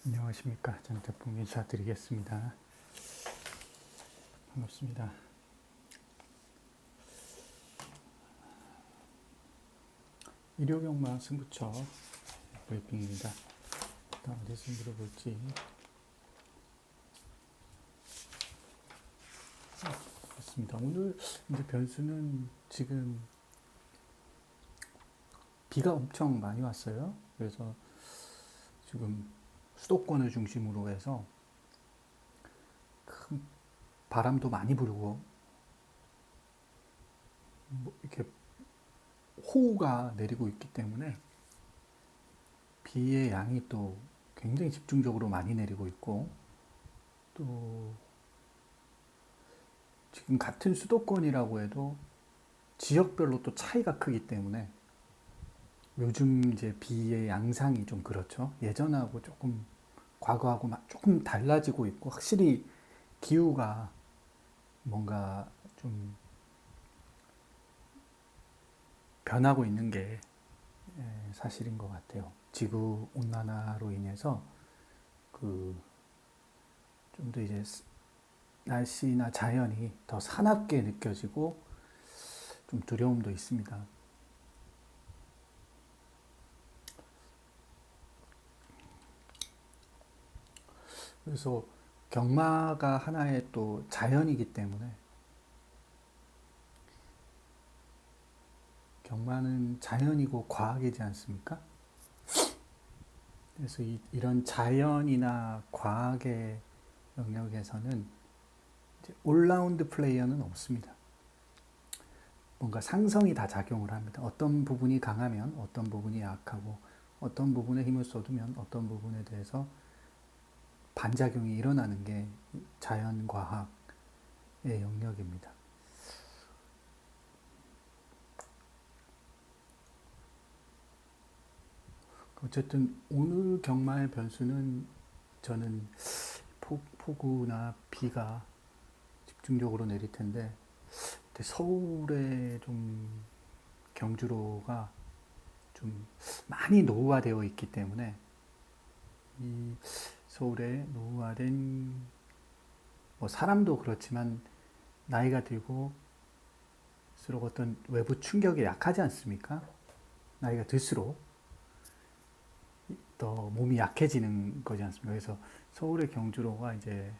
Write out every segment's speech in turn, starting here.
안녕하십니까. 장태풍 인사드리겠습니다. 반갑습니다. 일요경마 승부처 브리핑입니다. 일단 어디 승부를 볼지 보겠습니다. 오늘 이제 변수는 지금 비가 엄청 많이 왔어요. 그래서 지금 수도권을 중심으로 해서 큰 바람도 많이 불고 이렇게 호우가 내리고 있기 때문에 비의 양이 또 굉장히 집중적으로 많이 내리고 있고, 또 지금 같은 수도권이라고 해도 지역별로 또 차이가 크기 때문에 요즘 이제 비의 양상이 좀 그렇죠. 예전하고 조금 과거하고 조금 달라지고 있고, 확실히 기후가 뭔가 좀 변하고 있는 게 사실인 것 같아요. 지구 온난화로 인해서 그 좀 더 이제 날씨나 자연이 더 사납게 느껴지고 좀 두려움도 있습니다. 그래서 경마가 하나의 또 자연이기 때문에, 경마는 자연이고 과학이지 않습니까? 그래서 이런 자연이나 과학의 영역에서는 이제 올라운드 플레이어는 없습니다. 뭔가 상성이 다 작용을 합니다. 어떤 부분이 강하면 어떤 부분이 약하고, 어떤 부분에 힘을 쏟으면 어떤 부분에 대해서 반작용이 일어나는 게 자연과학의 영역입니다. 어쨌든 오늘 경마의 변수는 저는 폭우나 비가 집중적으로 내릴 텐데, 서울에 좀 경주로가 좀 많이 노후화되어 있기 때문에, 이 서울에 노후화된 뭐 사람도 그렇지만 나이가 들고 수록 어떤 외부 충격에 약하지 않습니까? 나이가 들수록 더 몸이 약해지는 거지 않습니까? 그래서 서울의 경주로가 이제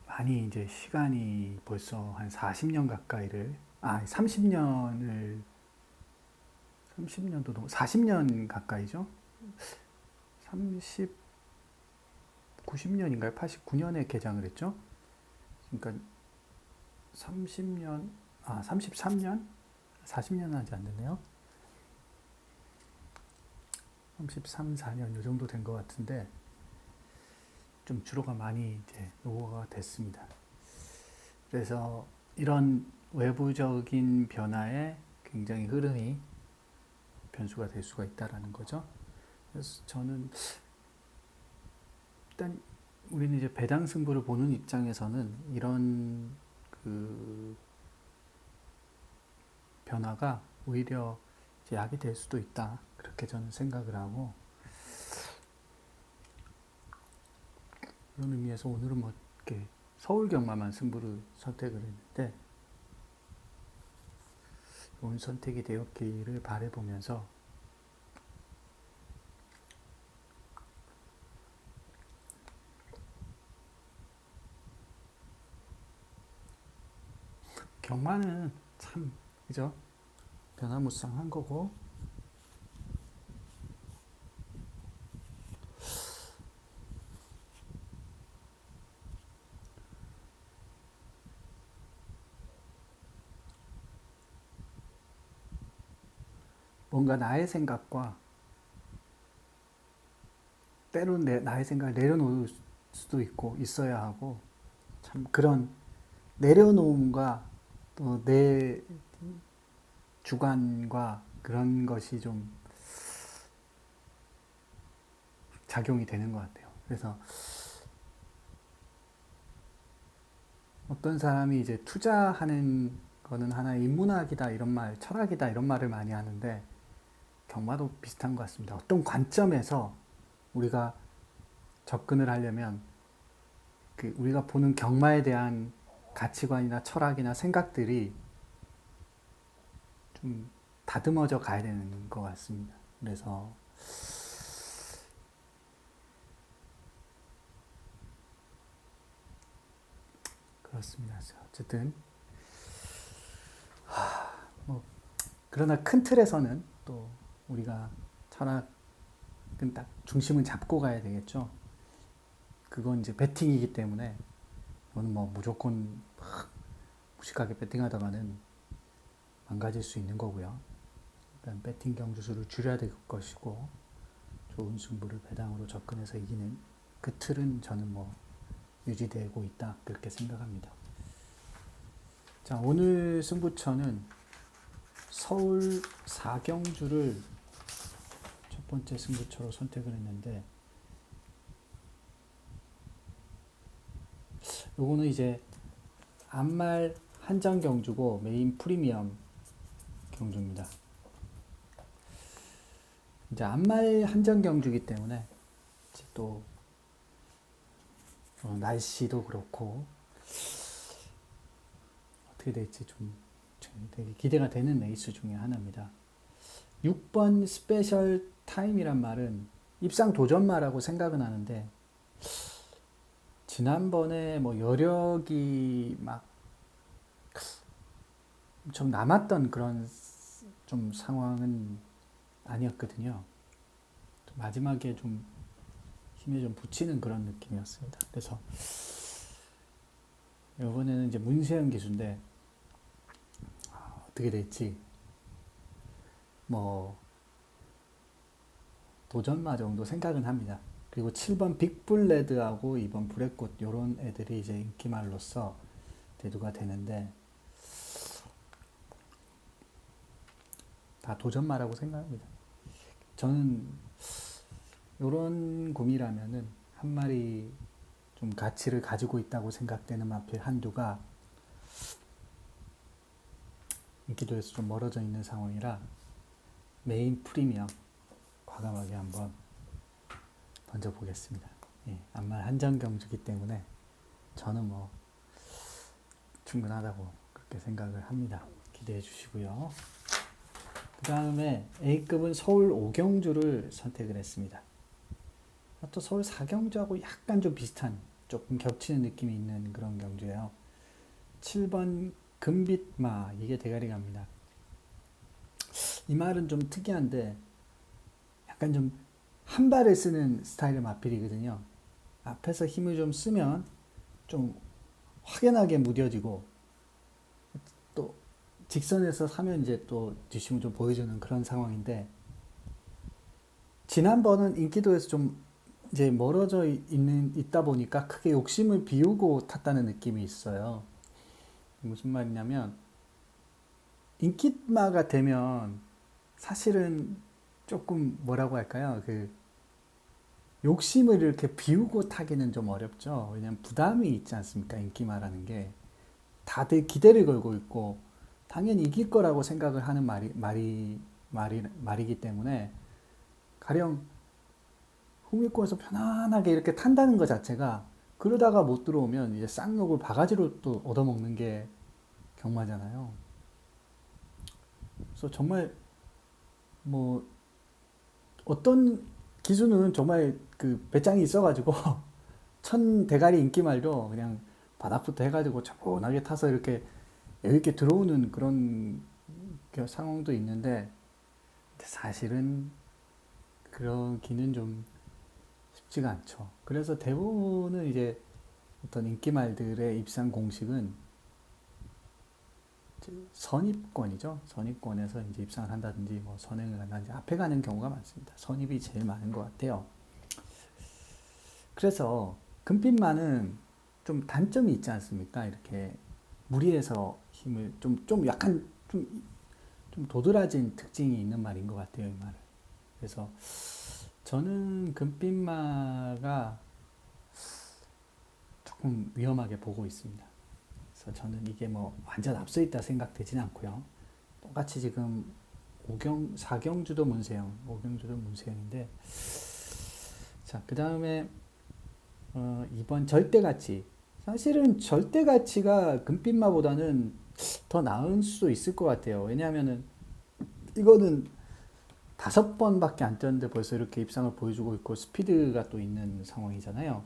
많이 이제 시간이 벌써 한 40년 가까이를, 30년을, 30년도 넘어 40년 가까이죠. 30, 90년인가요? 89년에 개장을 했죠. 그러니까 30년, 33년? 40년 하지 않았네요. 33, 4년 이 정도 된 것 같은데, 좀 주로가 많이 이제 노후가 됐습니다. 그래서 이런 외부적인 변화에 굉장히 흐름이 변수가 될 수가 있다라는 거죠. 그래서 저는 일단 우리는 이제 배당 승부를 보는 입장에서는 이런 그 변화가 오히려 이제 약이 될 수도 있다, 그렇게 저는 생각을 하고, 그런 의미에서 오늘은 뭐 이렇게 서울 경마만 승부를 선택을 했는데, 좋은 선택이 되었기를 바라보면서 경마는 참 그죠? 변화무쌍한 거고, 뭔가 나의 생각과 때론 나의 생각을 내려놓을 수도 있고 있어야 하고, 참 그런 내려놓음과 또 내 주관과 그런 것이 좀 작용이 되는 것 같아요. 그래서 어떤 사람이 이제 투자하는 거는 하나의 인문학이다 이런 말, 철학이다 이런 말을 많이 하는데, 경마도 비슷한 것 같습니다. 어떤 관점에서 우리가 접근을 하려면 우리가 보는 경마에 대한 가치관이나 철학이나 생각들이 좀 다듬어져 가야 되는 것 같습니다. 그래서 그렇습니다. 어쨌든 뭐 그러나 큰 틀에서는 또 우리가 철학은 딱 중심은 잡고 가야 되겠죠. 그건 이제 배팅이기 때문에 저는 뭐 무조건 막 무식하게 배팅하다가는 망가질 수 있는 거고요. 일단 배팅 경주수를 줄여야 될 것이고 좋은 승부를 배당으로 접근해서 이기는 그 틀은 저는 뭐 유지되고 있다 그렇게 생각합니다. 자, 오늘 승부처는 서울 4경주를 첫 번째 승부처로 선택을 했는데 요거는 이제 앞말 한정 경주고 메인 프리미엄 경주입니다. 이제 앞말 한정 경주이기 때문에 이제 또 날씨도 그렇고 어떻게 될지 좀 되게 기대가 되는 레이스 중에 하나입니다. 6번 스페셜 타임이란 말은 입상 도전마라고 생각은 하는데 지난번에 뭐 여력이 막 좀 남았던 그런 좀 상황은 아니었거든요. 마지막에 좀 힘에 좀 붙이는 그런 느낌이었습니다. 그래서 이번에는 이제 문세영 기수인데 어떻게 될지 뭐 도전마 정도 생각은 합니다. 그리고 7번 빅블레드하고 2번 브레꽃 이런 애들이 이제 인기말로서 대두가 되는데 다 도전마라고 생각합니다. 저는 이런 구미라면은 한 마리 좀 가치를 가지고 있다고 생각되는 마필 한두가 인기도에서 좀 멀어져 있는 상황이라 메인 프리미엄 과감하게 한번 던져보겠습니다. 예, 앞말 한정 경주기 때문에 저는 뭐 충분하다고 그렇게 생각을 합니다. 기대해 주시고요. 그 다음에 A급은 서울 5경주를 선택을 했습니다. 또 서울 4경주하고 약간 좀 비슷한 조금 겹치는 느낌이 있는 그런 경주예요. 7번 금빛마 이게 대가리 갑니다. 이 말은 좀 특이한데 약간 좀 한 발을 쓰는 스타일의 마필이거든요. 앞에서 힘을 좀 쓰면 좀 확연하게 무뎌지고 또 직선에서 사면 이제 또 뒷심을 좀 보여주는 그런 상황인데 지난번은 인기도에서 좀 이제 멀어져 있다 보니까 크게 욕심을 비우고 탔다는 느낌이 있어요. 무슨 말이냐면 인기마가 되면 사실은 조금 뭐라고 할까요? 욕심을 이렇게 비우고 타기는 좀 어렵죠. 왜냐면 부담이 있지 않습니까? 인기마라는 게 다들 기대를 걸고 있고 당연히 이길 거라고 생각을 하는 말이기 때문에 가령 후미권에서 편안하게 이렇게 탄다는 것 자체가 그러다가 못 들어오면 이제 쌍욕을 바가지로 또 얻어먹는 게 경마잖아요. 그래서 정말 뭐 어떤 기수는 정말 배짱이 있어가지고 천 대가리 인기말도 그냥 바닥부터 해가지고 차분하게 타서 이렇게 여유있게 들어오는 그런 상황도 있는데 사실은 그러기는 좀 쉽지가 않죠. 그래서 대부분은 이제 어떤 인기말들의 입상 공식은 선입권이죠. 선입권에서 이제 입상을 한다든지 뭐 선행을 한다든지 앞에 가는 경우가 많습니다. 선입이 제일 많은 것 같아요. 그래서 금빛만은 좀 단점이 있지 않습니까? 이렇게 무리해서 힘을 좀 약간 좀 도드라진 특징이 있는 말인 것 같아요, 이 말은. 그래서 저는 금빛마가 조금 위험하게 보고 있습니다. 그래서 저는 이게 뭐 완전 앞서 있다 생각되진 않고요. 똑같이 지금 4경주도 문세영, 5경주도 문세영인데 자, 그 다음에 이번 절대가치. 사실은 절대가치가 금빛마보다는 더 나은 수도 있을 것 같아요. 왜냐하면은 이거는 5번밖에 안 뛰었는데 벌써 이렇게 입상을 보여주고 있고 스피드가 또 있는 상황이잖아요.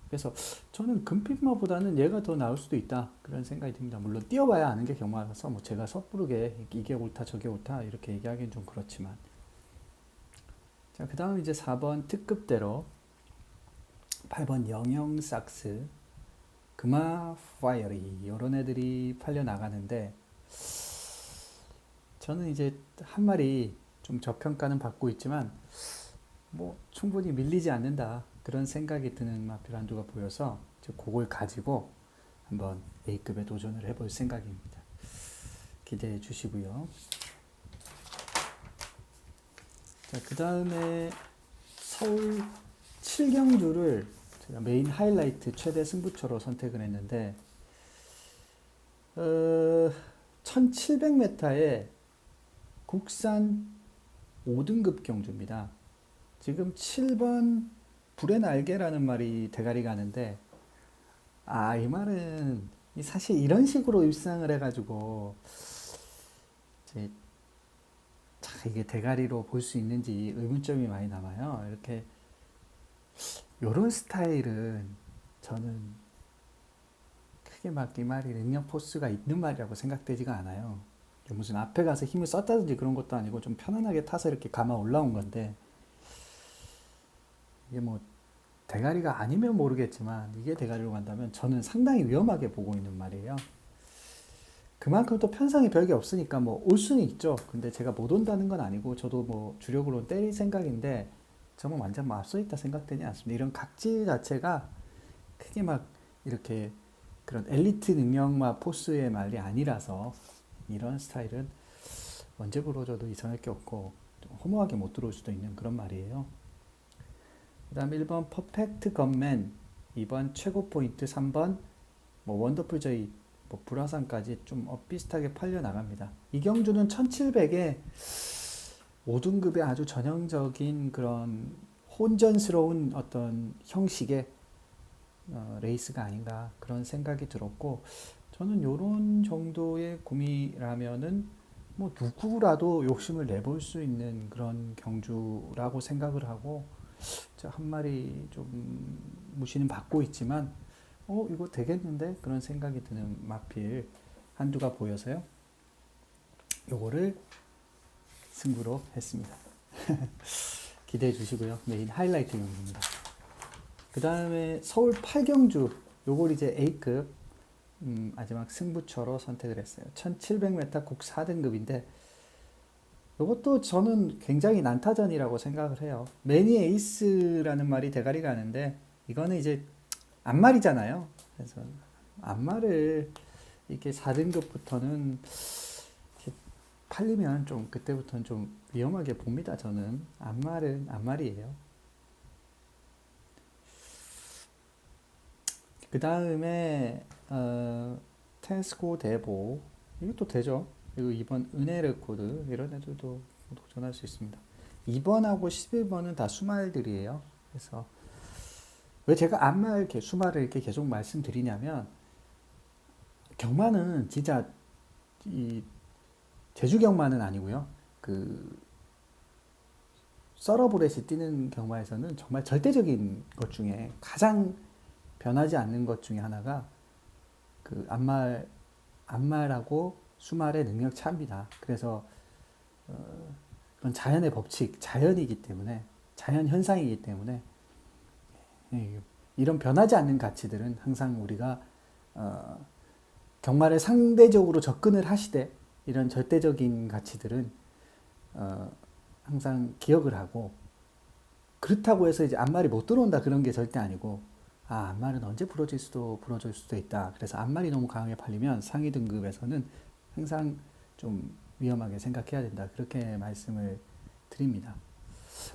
그래서 저는 금빛마보다는 얘가 더 나을 수도 있다 그런 생각이 듭니다. 물론 뛰어봐야 아는 게 경마라서 뭐 제가 섣부르게 이게 옳다 저게 옳다 이렇게 얘기하기는 좀 그렇지만, 자, 그 다음 이제 4번 특급대로 8번 영영삭스, 금화 파이어리 이런 애들이 팔려 나가는데, 저는 이제 한 마리 좀 저평가는 받고 있지만 뭐 충분히 밀리지 않는다 그런 생각이 드는 마필 한두가 보여서 그걸 가지고 한번 A급에 도전을 해볼 생각입니다. 기대해 주시고요. 자, 그 다음에 서울 7경주를 제가 메인 하이라이트 최대 승부처로 선택을 했는데 1700m의 국산 5등급 경주입니다. 지금 7번 불의 날개라는 말이 대가리 가는데, 이 말은 사실 이런 식으로 입상을 해가지고 이제 이게 대가리로 볼 수 있는지 의문점이 많이 남아요. 이렇게 요런 스타일은 저는 크게 막 이 말이 능력 포스가 있는 말이라고 생각되지가 않아요. 무슨 앞에 가서 힘을 썼다든지 그런 것도 아니고 좀 편안하게 타서 이렇게 감아 올라온 건데, 이게 뭐 대가리가 아니면 모르겠지만 이게 대가리로 간다면 저는 상당히 위험하게 보고 있는 말이에요. 그만큼 또 편성이 별게 없으니까 뭐 올 수는 있죠. 근데 제가 못 온다는 건 아니고 저도 뭐 주력으로 때릴 생각인데 저는 완전 뭐 앞서 있다 생각되지 않습니다. 이런 각질 자체가 크게 막 이렇게 그런 엘리트 능력마 포스의 말이 아니라서 이런 스타일은 언제 부러져도 이상할 게 없고 허무하게 못 들어올 수도 있는 그런 말이에요. 그 다음 1번 퍼펙트 건맨, 2번 최고 포인트, 3번 뭐 원더풀 저이, 뭐 불화산까지 좀 비슷하게 팔려 나갑니다. 이 경주는 1700에 5등급의 아주 전형적인 그런 혼전스러운 어떤 형식의 레이스가 아닌가 그런 생각이 들었고, 저는 이런 정도의 구미라면은 뭐 누구라도 욕심을 내볼 수 있는 그런 경주라고 생각을 하고, 한 마리 좀 무시는 받고 있지만 이거 되겠는데 그런 생각이 드는 마필 한두가 보여서요. 요거를 승부로 했습니다. 기대해 주시고요. 메인 하이라이트 경기입니다. 그 다음에 서울 8경주, 요걸 이제 A급 마지막 승부처로 선택을 했어요. 1700m 국 4등급인데 이것도 저는 굉장히 난타전이라고 생각을 해요. 매니 에이스라는 말이 대가리가 하는데 이거는 이제 안말이잖아요. 그래서 안말을 이렇게 4등급부터는 이렇게 팔리면 좀 그때부터는 좀 위험하게 봅니다. 저는 안말은 안말이에요. 그 다음에 테스코 대보, 이것도 되죠. 그리고 2번 은혜 레코드 이런 애들도 도전할 수 있습니다. 2번하고 11번은 다 수말들이에요. 그래서 왜 제가 안말 이렇게 수말을 이렇게 계속 말씀드리냐면, 경마는 진짜 이 제주 경마는 아니고요. 그 서러브렛이 뛰는 경마에서는 정말 절대적인 것 중에 가장 변하지 않는 것 중에 하나가 그 안말하고 수말의 능력 차입니다. 그래서 그건 자연의 법칙, 자연이기 때문에, 자연 현상이기 때문에 이런 변하지 않는 가치들은 항상 우리가 경마를 상대적으로 접근을 하시되 이런 절대적인 가치들은 항상 기억을 하고, 그렇다고 해서 이제 앞말이 못 들어온다 그런 게 절대 아니고, 앞말은 언제 부러질 수도 있다. 그래서 앞말이 너무 강하게 팔리면 상위 등급에서는 항상 좀 위험하게 생각해야 된다. 그렇게 말씀을 드립니다.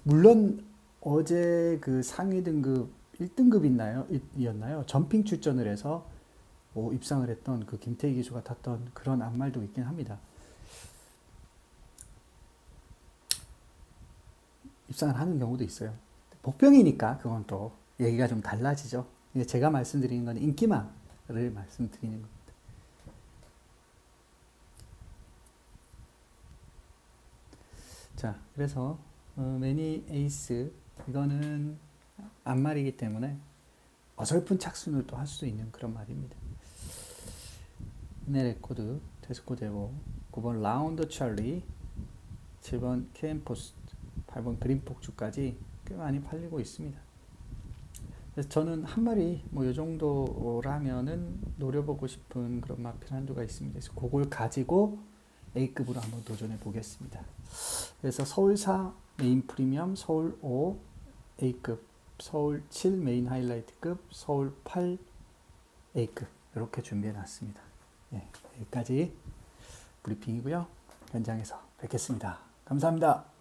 물론 어제 그 상위 등급 1등급 이었나요? 점핑 출전을 해서 입상을 했던 그 김태희 기수가 탔던 그런 앞말도 있긴 합니다. 입상을 하는 경우도 있어요. 복병이니까 그건 또 얘기가 좀 달라지죠. 이게 제가 말씀드리는 건 인기만을 말씀드리는 겁니다. 자, 그래서 매니 에이스 이거는 앞말이기 때문에 어설픈 착순을 또 할 수 있는 그런 말입니다. 네, 레코드, 데스코데고, 9번 라운드 찰리, 7번 캠퍼스, 8번 그린 폭주까지 꽤 많이 팔리고 있습니다. 그래서 저는 한 마리 뭐 이 정도라면은 노려보고 싶은 그런 마필 한두가 있습니다. 그래서 그걸 가지고 A급으로 한번 도전해 보겠습니다. 그래서 서울 4 메인 프리미엄, 서울 5 A급, 서울 7 메인 하이라이트급, 서울 8 A급 이렇게 준비해 놨습니다. 네, 여기까지 브리핑이고요. 현장에서 뵙겠습니다. 감사합니다.